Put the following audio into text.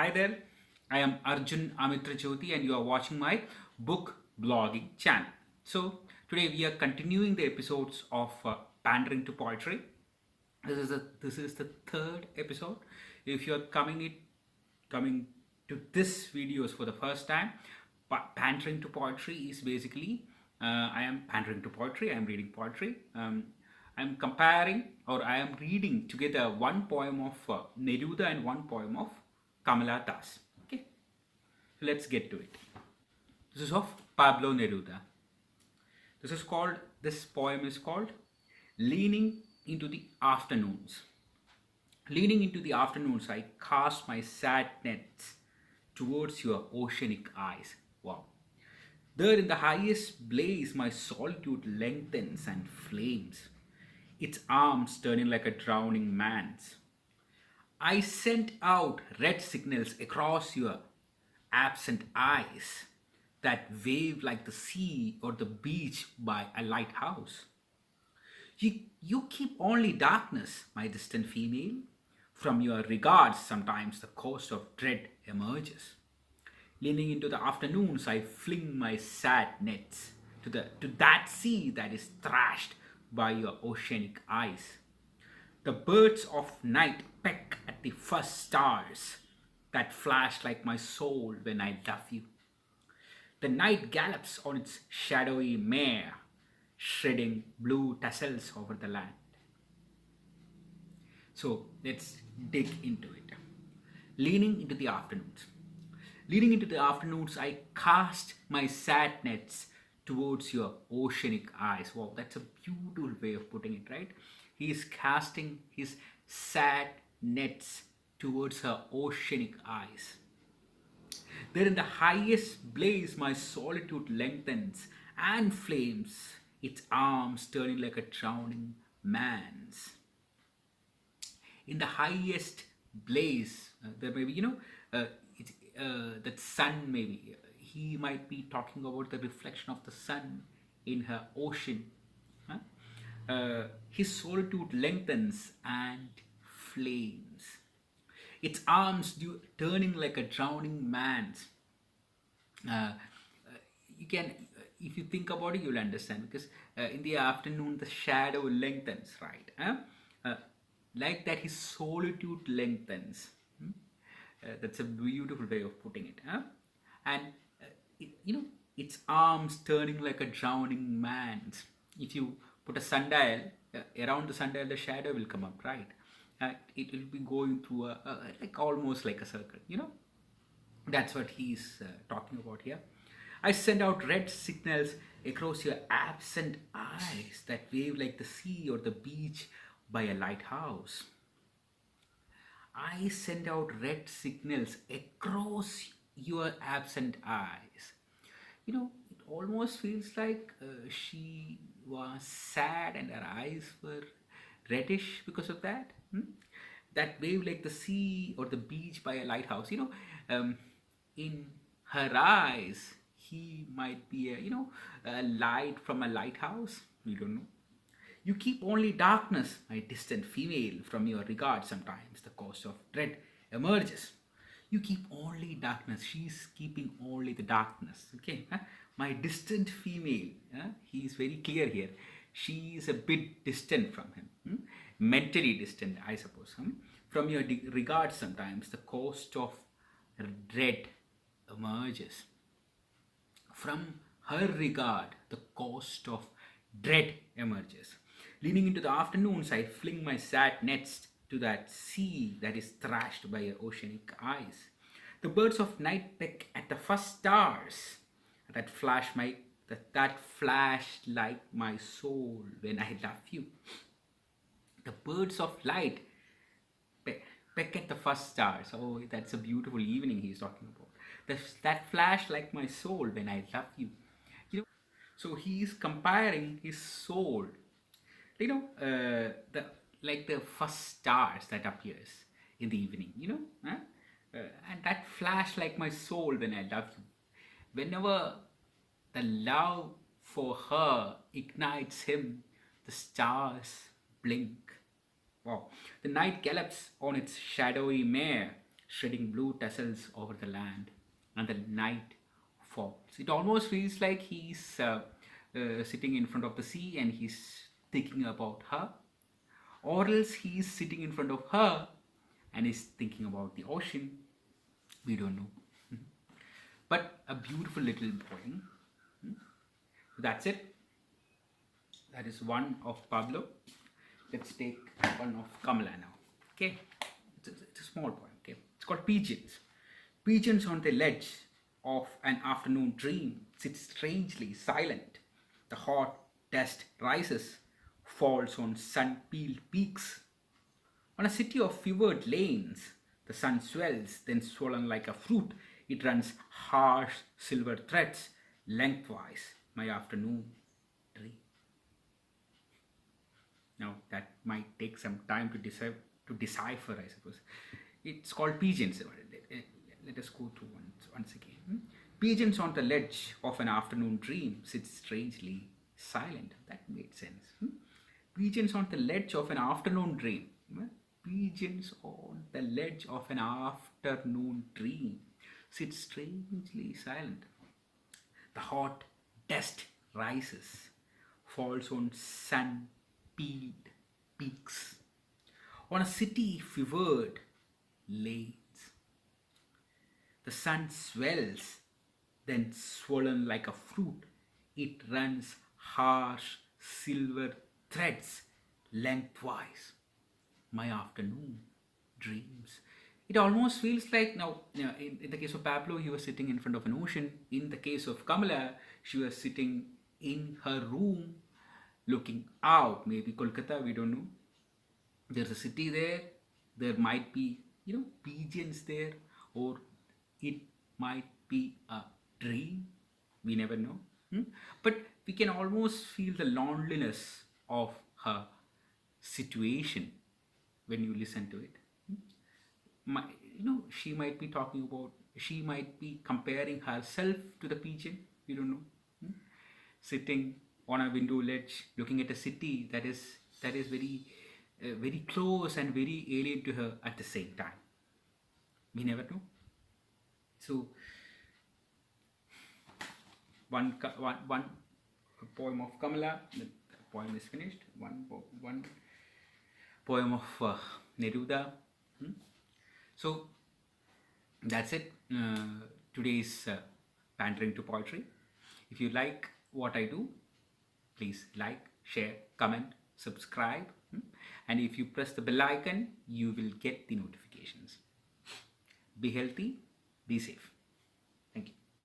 Hi there, I am Arjun Amitra Jyoti and you are watching my book blogging channel. So, today we are continuing the episodes of Pandering to Poetry. This is the third episode. If you are coming to this videos for the first time, Pandering to Poetry is basically I am pandering to poetry, I am reading poetry. I'm comparing or I am reading together one poem of Neruda and one poem of Kamala. Okay, so let's get to it. This is of Pablo Neruda. This poem is called Leaning into the Afternoons. Leaning into the afternoons, I cast my sad nets towards your oceanic eyes. Wow. There in the highest blaze, my solitude lengthens and flames, its arms turning like a drowning man's. I sent out red signals across your absent eyes that wave like the sea or the beach by a lighthouse. You keep only darkness, my distant female. From your regards, sometimes the coast of dread emerges. Leaning into the afternoons, I fling my sad nets to that sea that is thrashed by your oceanic eyes. The birds of night peck at the first stars that flash like my soul when I love you. The night gallops on its shadowy mare, shredding blue tassels over the land. So let's dig into it. Leaning into the afternoons. Leaning into the afternoons, I cast my sad nets towards your oceanic eyes. Wow, that's a beautiful way of putting it, right? He is casting his sad nets towards her oceanic eyes. There in the highest blaze, my solitude lengthens and flames, its arms turning like a drowning man's. In the highest blaze, there may be, that sun maybe. He might be talking about the reflection of the sun in her ocean. Huh? His solitude lengthens and flames. Its arms turning like a drowning man's. Uh, you can, if you think about it, you'll understand because in the afternoon the shadow lengthens, right? Like that, his solitude lengthens. That's a beautiful way of putting it. And its arms turning like a drowning man's. If you put a sundial around the sundial, the shadow will come up, right? It will be going through like almost like a circle. That's what he's talking about here. I send out red signals across your absent eyes that wave like the sea or the beach by a lighthouse. I send out red signals across your absent eyes. It almost feels like she was sad and her eyes were reddish because of that. That wave like the sea or the beach by a lighthouse. In her eyes, he might be a light from a lighthouse. We don't know. You keep only darkness, my distant female, from your regard sometimes the coast of dread emerges. You keep only darkness. She's keeping only the darkness. Okay, my distant female. He is very clear here. She is a bit distant from him, mentally distant, I suppose. From your regard, sometimes the coast of dread emerges. From her regard, the coast of dread emerges. Leaning into the afternoons, I fling my sad nets to that sea that is thrashed by your oceanic eyes. The birds of night peck at the first stars that flash like my soul when I love you. The birds of light peck at the first stars. Oh, that's a beautiful evening he's talking about. That flash like my soul when I love you. So he's comparing his soul, the like the first stars that appears in the evening, and that flash like my soul when I love you. Whenever the love for her ignites him, the stars blink. Wow. The night gallops on its shadowy mare, shedding blue tassels over the land, and the night falls. It almost feels like he's sitting in front of the sea and he's thinking about her, or else he's sitting in front of her and is thinking about the ocean. We don't know. But a beautiful little poem. That's it. That is one of Pablo. Let's take one of Kamala now. Okay, it's a small poem. Okay, it's called Pigeons. Pigeons on the ledge of an afternoon dream sit strangely silent. The hot dust rises, falls on sun-peeled peaks. On a city of fevered lanes, the sun swells, then swollen like a fruit, it runs harsh silver threads lengthwise. My afternoon dream. Now that might take some time to decipher, I suppose. It's called Pigeons. Let us go through once again. Pigeons on the ledge of an afternoon dream sit strangely silent. That made sense. Pigeons on the ledge of an afternoon dream. Pigeons on the ledge of an afternoon dream sit strangely silent. The hot dust rises, falls on sun-peeled peaks, on a city fevered lanes. The sun swells, then swollen like a fruit, it runs harsh silver threads lengthwise. My afternoon dreams. It almost feels like now, in the case of Pablo, he was sitting in front of an ocean. In the case of Kamala, she was sitting in her room looking out. Maybe Kolkata, we don't know. There's a city there. There might be, pigeons there, or it might be a dream. We never know. But we can almost feel the loneliness of her situation when you listen to it. She might be talking about, she might be comparing herself to the pigeon. We don't know. Sitting on a window ledge, looking at a city that is very, very close and very alien to her at the same time. We never know. So, one poem of Kamala. The poem is finished. One poem of Neruda. So that's it. Today's Pandering to Poetry. If you like what I do, please like, share, comment, subscribe. And if you press the bell icon, you will get the notifications. Be healthy, be safe.